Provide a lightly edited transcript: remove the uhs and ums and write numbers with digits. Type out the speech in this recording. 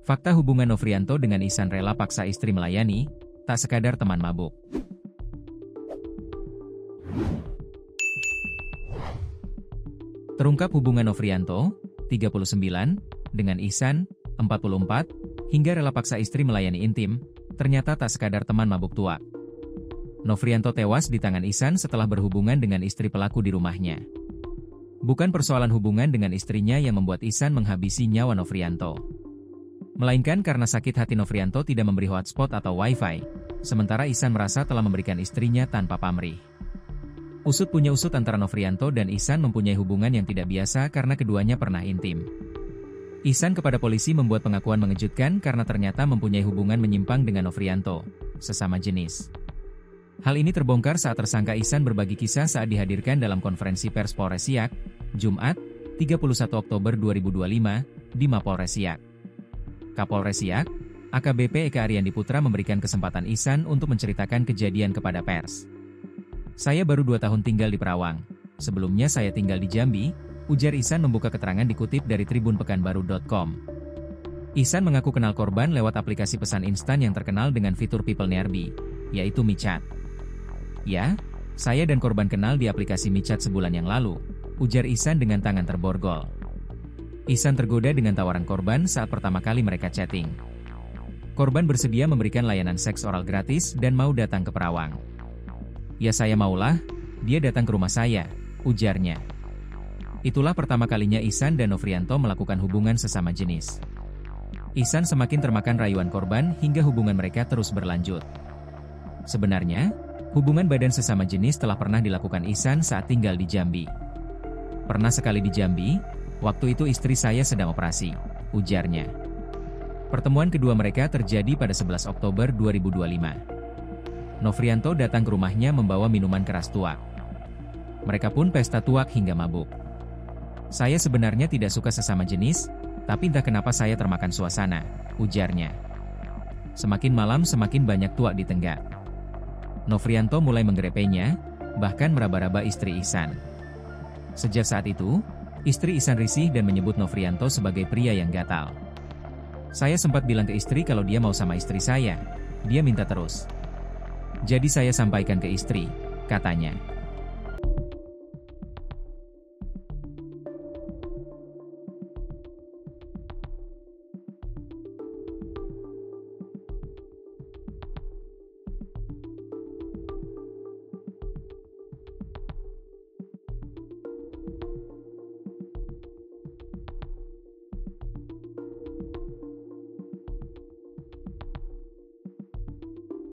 Fakta hubungan Nofrianto dengan Ihsan rela paksa istri melayani, tak sekadar teman mabuk. Terungkap hubungan Nofrianto, 39, dengan Ihsan, 44, hingga rela paksa istri melayani intim, ternyata tak sekadar teman mabuk tua. Nofrianto tewas di tangan Ihsan setelah berhubungan dengan istri pelaku di rumahnya. Bukan persoalan hubungan dengan istrinya yang membuat Ihsan menghabisi nyawa Nofrianto, melainkan karena sakit hati Nofrianto tidak memberi hotspot atau wifi, sementara Ihsan merasa telah memberikan istrinya tanpa pamrih. Usut punya usut antara Nofrianto dan Ihsan mempunyai hubungan yang tidak biasa karena keduanya pernah intim. Ihsan kepada polisi membuat pengakuan mengejutkan karena ternyata mempunyai hubungan menyimpang dengan Nofrianto, sesama jenis. Hal ini terbongkar saat tersangka Ihsan berbagi kisah saat dihadirkan dalam konferensi pers Polres Siak, Jumat, 31 Oktober 2025, di Mapolres Siak. Kapolres Siak, AKBP Eka Ariandi Putra memberikan kesempatan Ihsan untuk menceritakan kejadian kepada pers. Saya baru 2 tahun tinggal di Perawang. Sebelumnya saya tinggal di Jambi, ujar Ihsan membuka keterangan dikutip dari tribunpekanbaru.com. Ihsan mengaku kenal korban lewat aplikasi pesan instan yang terkenal dengan fitur People Nearby, yaitu MiChat. Ya, saya dan korban kenal di aplikasi MiChat sebulan yang lalu, ujar Ihsan dengan tangan terborgol. Ihsan tergoda dengan tawaran korban saat pertama kali mereka chatting. Korban bersedia memberikan layanan seks oral gratis dan mau datang ke Perawang. Ya saya maulah, dia datang ke rumah saya, ujarnya. Itulah pertama kalinya Ihsan dan Nofrianto melakukan hubungan sesama jenis. Ihsan semakin termakan rayuan korban hingga hubungan mereka terus berlanjut. Sebenarnya, hubungan badan sesama jenis telah pernah dilakukan Ihsan saat tinggal di Jambi. Pernah sekali di Jambi, waktu itu istri saya sedang operasi, ujarnya. Pertemuan kedua mereka terjadi pada 11 Oktober 2025. Nofrianto datang ke rumahnya membawa minuman keras tuak. Mereka pun pesta tuak hingga mabuk. Saya sebenarnya tidak suka sesama jenis, tapi entah kenapa saya termakan suasana, ujarnya. Semakin malam semakin banyak tuak ditenggak. Nofrianto mulai menggrepenya, bahkan meraba-raba istri Ihsan. Sejak saat itu, istri Ihsan risih dan menyebut Nofrianto sebagai pria yang gatal. Saya sempat bilang ke istri kalau dia mau sama istri saya, dia minta terus. Jadi saya sampaikan ke istri, katanya.